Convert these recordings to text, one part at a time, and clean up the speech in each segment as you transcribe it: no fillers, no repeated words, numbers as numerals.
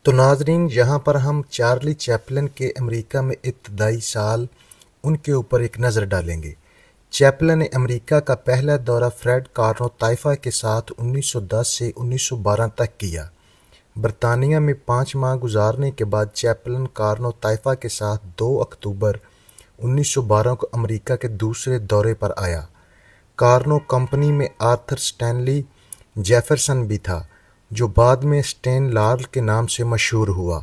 تو ناظرین، یہاں پر ہم چارلی چیپلن کے امریکہ میں ابتدائی سال ان کے اوپر ایک نظر ڈالیں گے۔ چیپلن نے امریکہ کا پہلا دورہ فریڈ کارنو طائفہ کے ساتھ 1910 سے 1912 تک کیا۔ برطانیہ میں 5 ماہ گزارنے کے بعد چیپلن کارنو طائفہ کے ساتھ 2 اکتوبر 1912 کو امریکہ کے دوسرے دورے پر آیا۔ کارنو کمپنی میں آرتھر اسٹینلی جیفرسن بھی تھا، جو بعد میں اسٹین لار کے نام سے مشہور ہوا۔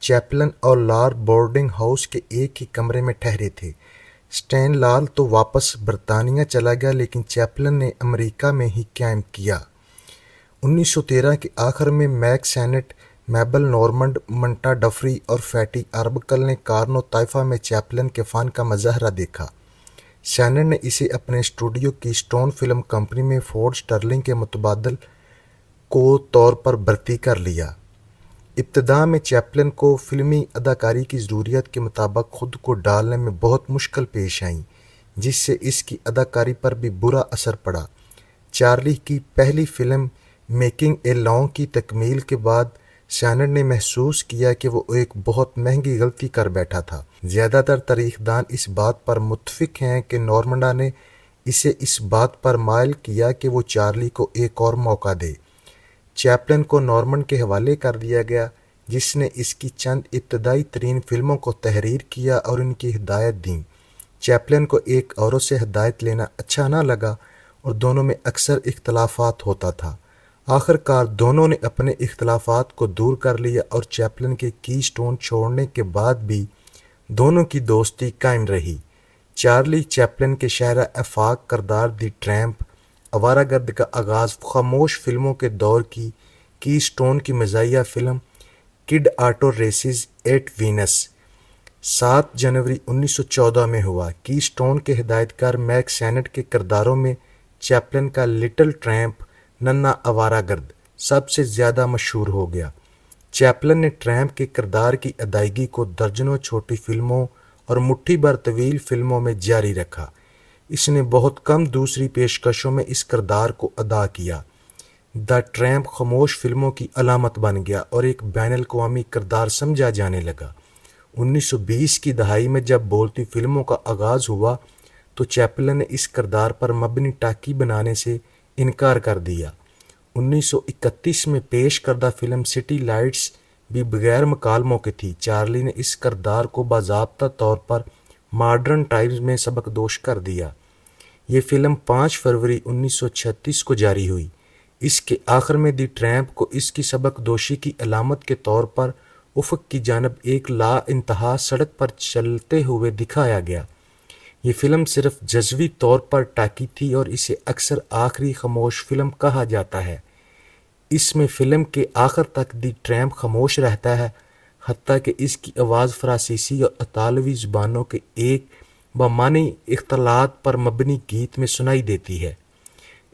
چیپلن اور لار بورڈنگ ہاؤس کے ایک ہی کمرے میں ٹھہرے تھے۔ اسٹین لار تو واپس برطانیہ چلا گیا، لیکن چیپلن نے امریکہ میں ہی قیام کیا۔ 1913 کے آخر میں میک سینٹ، میبل نورمنڈ، منٹا ڈفری اور فیٹی آربکل نے کارنو طائفہ میں چیپلن کے فن کا مظاہرہ دیکھا۔ سینٹ نے اسے اپنے اسٹوڈیو کی اسٹون فلم کمپنی میں فورڈ سٹرلنگ کے متبادل کو طور پر بھرتی کر لیا۔ ابتدا میں چیپلن کو فلمی اداکاری کی ضروریات کے مطابق خود کو ڈھالنے میں بہت مشکل پیش آئیں، جس سے اس کی اداکاری پر بھی برا اثر پڑا۔ چارلی کی پہلی فلم میکنگ اے لانگ کی تکمیل کے بعد سینٹ نے محسوس کیا کہ وہ ایک بہت مہنگی غلطی کر بیٹھا تھا۔ زیادہ تر تاریخ دان اس بات پر متفق ہیں کہ نورمنڈا نے اسے اس بات پر مائل کیا کہ وہ چارلی کو ایک اور موقع دے۔ چیپلن کو نورمنڈ کے حوالے کر دیا گیا، جس نے اس کی چند ابتدائی ترین فلموں کو تحریر کیا اور ان کی ہدایت دیں۔ چیپلن کو ایک عورت سے ہدایت لینا اچھا نہ لگا اور دونوں میں اکثر اختلافات ہوتا تھا۔ آخر کار دونوں نے اپنے اختلافات کو دور کر لیا اور چیپلن کے کی اسٹون چھوڑنے کے بعد بھی دونوں کی دوستی قائم رہی۔ چارلی چیپلن کے شہرہ آفاق کردار دی ٹریمپ، آوارہ گرد کا آغاز خاموش فلموں کے دور کی اسٹون کی مزاحیہ فلم kid auto races at Venice 7 جنوری 1914 میں ہوا۔ کی اسٹون کے ہدایت کار میک سینٹ کے کرداروں میں چیپلن کا لٹل ٹریمپ، ننھا آوارہ گرد، سب سے زیادہ مشہور ہو گیا۔ چیپلن نے ٹریمپ کے کردار کی ادائیگی کو درجنوں چھوٹی فلموں اور مٹھی بھر طویل فلموں میں جاری رکھا۔ اس نے بہت کم دوسری پیشکشوں میں اس کردار کو ادا کیا۔ دی ٹریمپ خاموش فلموں کی علامت بن گیا اور ایک بین الاقوامی کردار سمجھا جانے لگا۔ 1920 کی دہائی میں جب بولتی فلموں کا آغاز ہوا تو چیپلن نے اس کردار پر مبنی ٹاکی بنانے سے انکار کر دیا۔ 1931 میں پیش کردہ فلم سٹی لائٹس بھی بغیر مکالموں کی تھی۔ چارلی نے اس کردار کو باضابطہ طور پر ماڈرن ٹائمز میں سبکدوش کر دیا۔ یہ فلم 5 فروری 1936 کو جاری ہوئی۔ اس کے آخر میں دی ٹریمپ کو اس کی سبکدوشی کی علامت کے طور پر افق کی جانب ایک لا انتہا سڑک پر چلتے ہوئے دکھایا گیا۔ یہ فلم صرف جزوی طور پر ٹاکی تھی اور اسے اکثر آخری خاموش فلم کہا جاتا ہے۔ اس میں فلم کے آخر تک دی ٹریمپ خاموش رہتا ہے، حتیٰ کہ اس کی آواز فرانسیسی اور اطالوی زبانوں کے ایک بامعنی اختلاط پر مبنی گیت میں سنائی دیتی ہے۔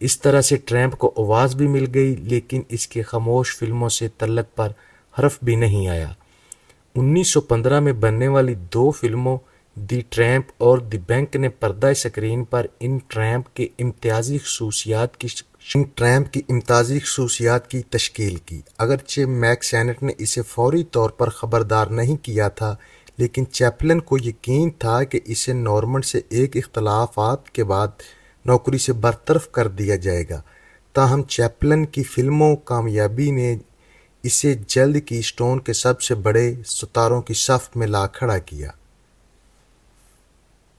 اس طرح سے ٹریمپ کو آواز بھی مل گئی، لیکن اس کے خاموش فلموں سے تعلق پر حرف بھی نہیں آیا۔ 1915 میں بننے والی 2 فلموں دی ٹریمپ اور دی بینک نے پردہ اسکرین پر ان ٹریمپ کی امتیازی خصوصیات کی تشکیل کی۔ اگرچہ میک سینٹ نے اسے فوری طور پر خبردار نہیں کیا تھا، لیکن چیپلن کو یقین تھا کہ اسے نورمنڈ سے ایک اختلافات کے بعد نوکری سے برطرف کر دیا جائے گا۔ تاہم چیپلن کی فلموں کامیابی نے اسے جلد کی اسٹون کے سب سے بڑے ستاروں کی صف میں لا کھڑا کیا۔